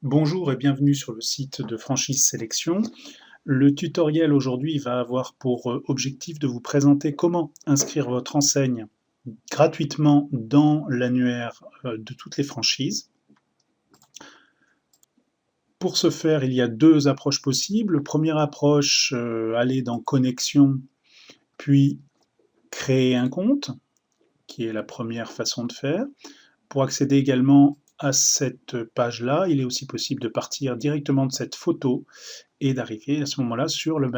Bonjour et bienvenue sur le site de Franchise Sélection. Le tutoriel aujourd'hui va avoir pour objectif de vous présenter comment inscrire votre enseigne gratuitement dans l'annuaire de toutes les franchises. Pour ce faire, il y a deux approches possibles. Première approche, aller dans Connexion, puis créer un compte, qui est la première façon de faire. Pour accéder également à cette page-là, il est aussi possible de partir directement de cette photo et d'arriver à ce moment-là sur le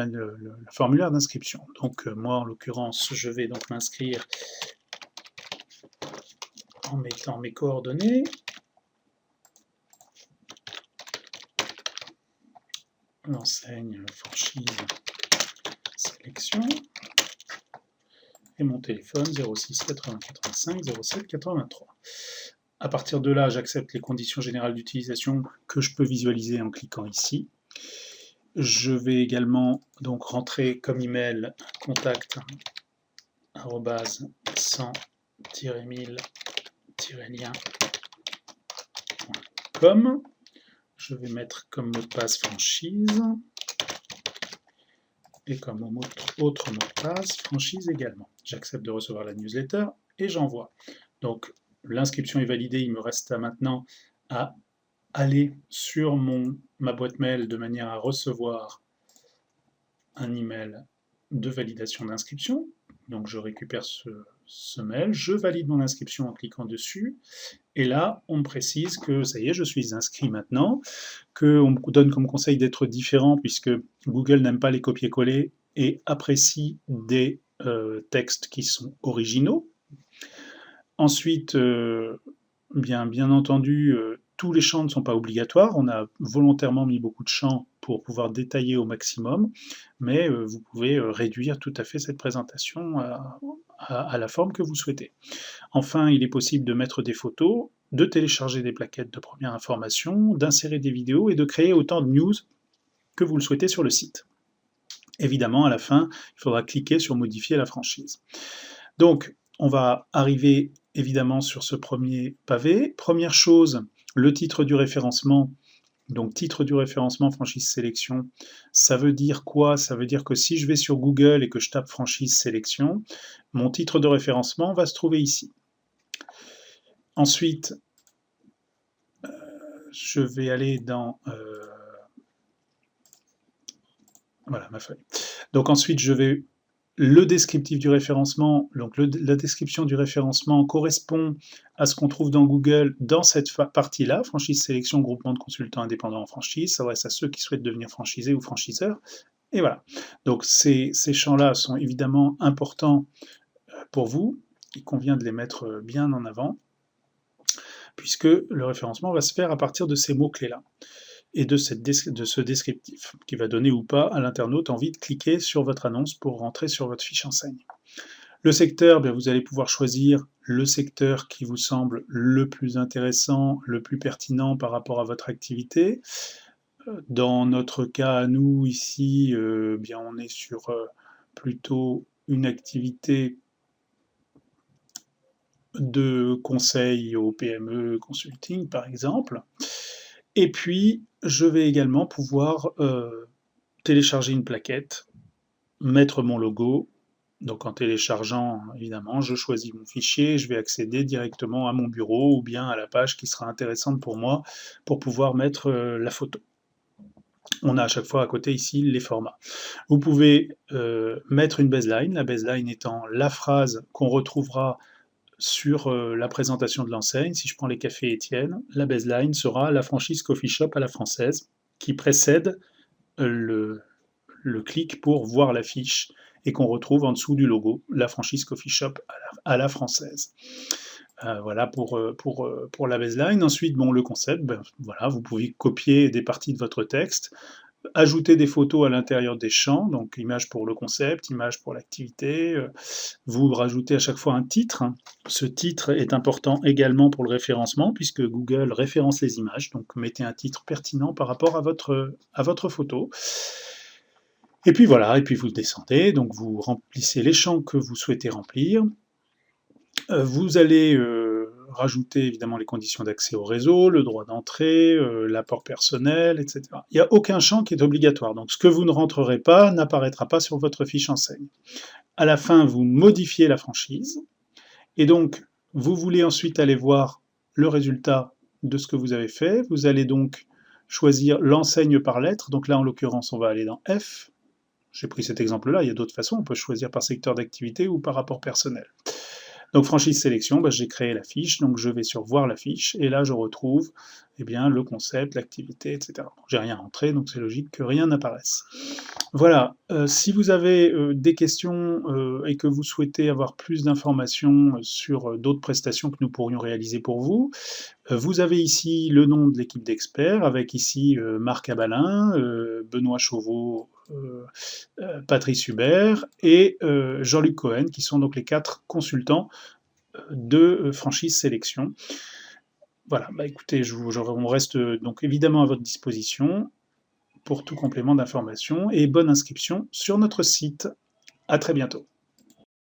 formulaire d'inscription. Donc moi, en l'occurrence, je vais donc m'inscrire en mettant mes coordonnées. L'enseigne franchise sélection et mon téléphone 06 80 85 07 83. À partir de là, j'accepte les conditions générales d'utilisation que je peux visualiser en cliquant ici. Je vais également donc rentrer comme email contact @100-1000-lien.com. Je vais mettre comme mot de passe franchise et comme autre mot de passe franchise également. J'accepte de recevoir la newsletter et j'envoie. Donc l'inscription est validée, il me reste maintenant à aller sur ma boîte mail de manière à recevoir un email de validation d'inscription. Donc je récupère ce mail, je valide mon inscription en cliquant dessus, et là on me précise que ça y est, je suis inscrit maintenant, qu'on me donne comme conseil d'être différent puisque Google n'aime pas les copier-coller et apprécie des textes qui sont originaux. Ensuite, bien entendu, tous les champs ne sont pas obligatoires, on a volontairement mis beaucoup de champs pour pouvoir détailler au maximum, mais vous pouvez réduire tout à fait cette présentation à la forme que vous souhaitez. Enfin, il est possible de mettre des photos, de télécharger des plaquettes de première information, d'insérer des vidéos et de créer autant de news que vous le souhaitez sur le site. Évidemment, à la fin, il faudra cliquer sur modifier la franchise. Donc, on va arriver évidemment sur ce premier pavé. Première chose, le titre du référencement. Donc titre du référencement franchise sélection, ça veut dire quoi? Ça veut dire que si je vais sur Google et que je tape franchise sélection, mon titre de référencement va se trouver ici. Ensuite, je vais aller dans... voilà ma feuille. Donc ensuite, je vais... Le descriptif du référencement, donc la description du référencement correspond à ce qu'on trouve dans Google dans cette partie-là, franchise sélection, groupement de consultants indépendants en franchise, ça s'adresse à ceux qui souhaitent devenir franchisés ou franchiseurs, et voilà. Donc ces champs-là sont évidemment importants pour vous, il convient de les mettre bien en avant, puisque le référencement va se faire à partir de ces mots-clés-là et de ce descriptif, qui va donner ou pas à l'internaute envie de cliquer sur votre annonce pour rentrer sur votre fiche enseigne. Le secteur, bien, vous allez pouvoir choisir le secteur qui vous semble le plus intéressant, le plus pertinent par rapport à votre activité. Dans notre cas, à nous, ici, bien, on est sur plutôt une activité de conseil aux PME consulting, par exemple. Et puis, je vais également pouvoir télécharger une plaquette, mettre mon logo. Donc en téléchargeant, évidemment, je choisis mon fichier, je vais accéder directement à mon bureau ou bien à la page qui sera intéressante pour moi pour pouvoir mettre la photo. On a à chaque fois à côté ici les formats. Vous pouvez mettre une baseline, la baseline étant la phrase qu'on retrouvera sur la présentation de l'enseigne. Si je prends les cafés Étienne, la baseline sera la franchise Coffee Shop à la française, qui précède le clic pour voir l'affiche et qu'on retrouve en dessous du logo, la franchise Coffee Shop à la française. Voilà pour la baseline. Ensuite, bon, le concept, ben, voilà, vous pouvez copier des parties de votre texte, ajouter des photos à l'intérieur des champs, donc image pour le concept, image pour l'activité, vous rajoutez à chaque fois un titre. Ce titre est important également pour le référencement, puisque Google référence les images, donc mettez un titre pertinent par rapport à votre photo. Et puis voilà, et puis vous descendez, donc vous remplissez les champs que vous souhaitez remplir. Vous allez rajouter évidemment les conditions d'accès au réseau, le droit d'entrée, l'apport personnel, etc. Il n'y a aucun champ qui est obligatoire, donc ce que vous ne rentrerez pas n'apparaîtra pas sur votre fiche enseigne. À la fin, vous modifiez la franchise, et donc vous voulez ensuite aller voir le résultat de ce que vous avez fait. Vous allez donc choisir l'enseigne par lettre, donc là en l'occurrence on va aller dans F. J'ai pris cet exemple-là, il y a d'autres façons, on peut choisir par secteur d'activité ou par rapport personnel. Donc franchise sélection, j'ai créé la fiche, donc je vais sur voir la fiche, et là je retrouve le concept, l'activité, etc. Bon, j'ai rien rentré, donc c'est logique que rien n'apparaisse. Voilà, si vous avez des questions et que vous souhaitez avoir plus d'informations sur d'autres prestations que nous pourrions réaliser pour vous, vous avez ici le nom de l'équipe d'experts, avec ici Marc Abalin, Benoît Chauveau, Patrice Hubert et Jean-Luc Cohen, qui sont donc les 4 consultants de franchise sélection. Voilà, écoutez, on reste donc évidemment à votre disposition pour tout complément d'information et bonne inscription sur notre site. À très bientôt.